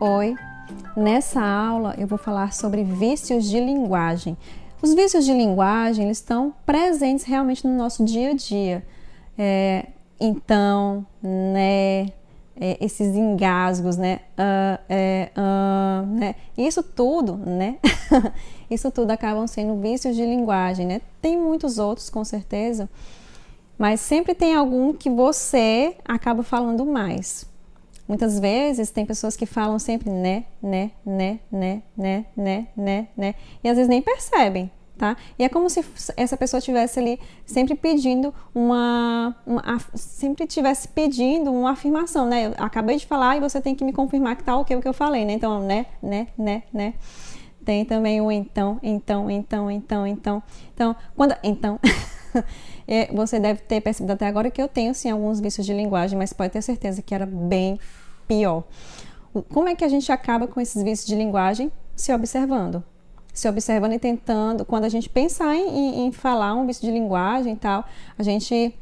Oi, nessa aula eu vou falar sobre vícios de linguagem. Os vícios de linguagem, eles estão presentes realmente no nosso dia a dia. Então, né, esses engasgos, né, né, isso tudo, né, isso tudo acabam sendo vícios de linguagem, né. Tem muitos outros, com certeza, mas sempre tem algum que você acaba falando mais. Muitas vezes tem pessoas que falam sempre né, e às vezes nem percebem, tá? E é como se essa pessoa estivesse ali sempre pedindo sempre estivesse pedindo uma afirmação, né? Eu acabei de falar e você tem que me confirmar que tá ok o que eu falei, né? Então, né. Tem também o então. Então, você deve ter percebido até agora que eu tenho sim alguns vícios de linguagem, mas pode ter certeza que era bem pior. Como é que a gente acaba com esses vícios de linguagem? Se observando e tentando, quando a gente pensar em falar um vício de linguagem e tal, a gente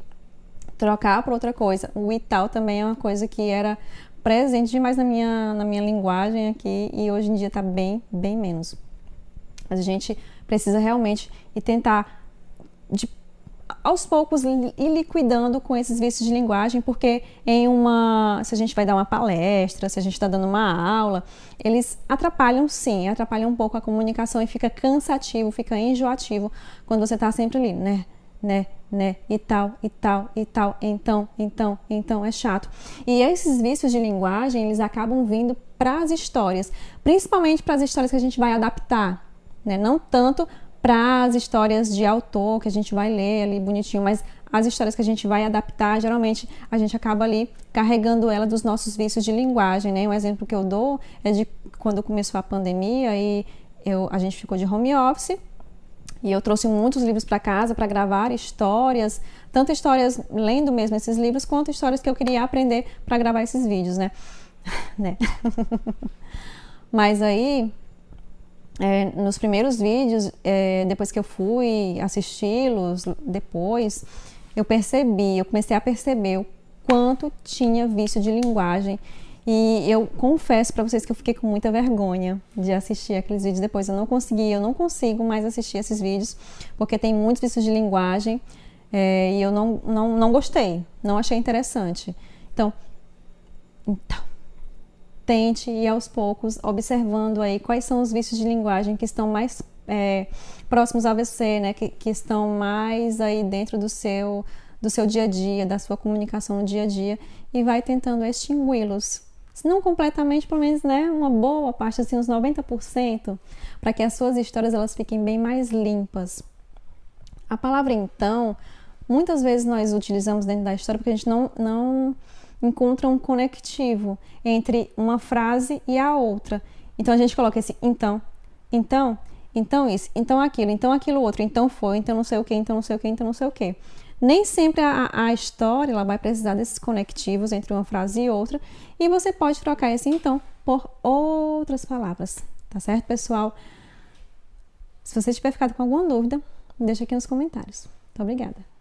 trocar por outra coisa. O e tal também é uma coisa que era presente demais na minha linguagem aqui e hoje em dia tá bem menos. Mas a gente precisa realmente tentar aos poucos ir liquidando com esses vícios de linguagem, porque se a gente vai dar uma palestra, se a gente está dando uma aula, eles atrapalham sim, atrapalham um pouco a comunicação e fica cansativo, fica enjoativo quando você está sempre ali, né, e tal, então, é chato. E esses vícios de linguagem, eles acabam vindo para as histórias, principalmente para as histórias que a gente vai adaptar, né, não tanto para as histórias de autor que a gente vai ler ali bonitinho, mas as histórias que a gente vai adaptar, geralmente a gente acaba ali carregando ela dos nossos vícios de linguagem, né? Um exemplo que eu dou é de quando começou a pandemia e a gente ficou de home office e eu trouxe muitos livros para casa para gravar histórias, tanto histórias lendo mesmo esses livros, quanto histórias que eu queria aprender para gravar esses vídeos, né? Mas aí nos primeiros vídeos, depois que eu fui assisti-los, eu comecei a perceber o quanto tinha vício de linguagem e eu confesso para vocês que eu fiquei com muita vergonha de assistir aqueles vídeos depois. Eu não consigo mais assistir esses vídeos porque tem muitos vícios de linguagem e eu não gostei, não achei interessante. Então, tente ir aos poucos observando aí quais são os vícios de linguagem que estão mais próximos a você, né? Que estão mais aí dentro do seu dia a dia, da sua comunicação no dia a dia e vai tentando extingui-los. Se não completamente, pelo menos, né, uma boa parte, assim, uns 90%, para que as suas histórias elas fiquem bem mais limpas. A palavra então, muitas vezes nós utilizamos dentro da história porque a gente não encontra um conectivo entre uma frase e a outra. Então a gente coloca esse então isso, então aquilo outro, então foi, então não sei o que, então não sei o que, então não sei o que. Nem sempre a história ela vai precisar desses conectivos entre uma frase e outra, e você pode trocar esse então por outras palavras, tá certo, pessoal? Se você tiver ficado com alguma dúvida, deixa aqui nos comentários. Muito obrigada.